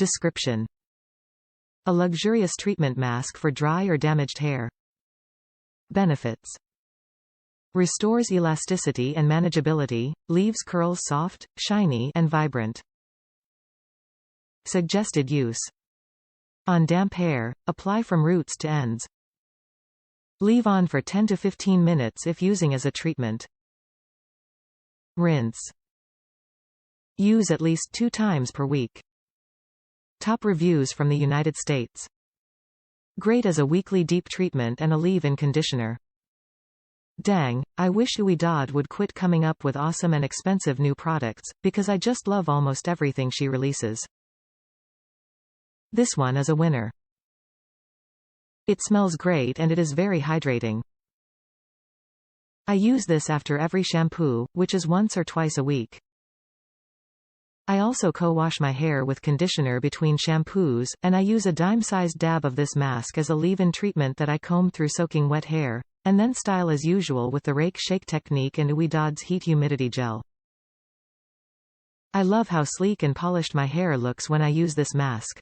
Description: a luxurious treatment mask for dry or damaged hair. Benefits: restores elasticity and manageability, leaves curls soft, shiny and vibrant. Suggested use: on damp hair, apply from roots to ends. Leave on for 10 to 15 minutes if using as a treatment. Rinse. Use at least 2 times per week. Top reviews from the United States. Great as a weekly deep treatment and a leave-in conditioner. Dang, I wish Ouidad would quit coming up with awesome and expensive new products, because I just love almost everything she releases. This one is a winner. It smells great and it is very hydrating. I use this after every shampoo, which is once or twice a week. I also co-wash my hair with conditioner between shampoos, and I use a dime-sized dab of this mask as a leave-in treatment that I comb through soaking wet hair, and then style as usual with the Rake Shake technique and Ouidad's Heat Humidity Gel. I love how sleek and polished my hair looks when I use this mask.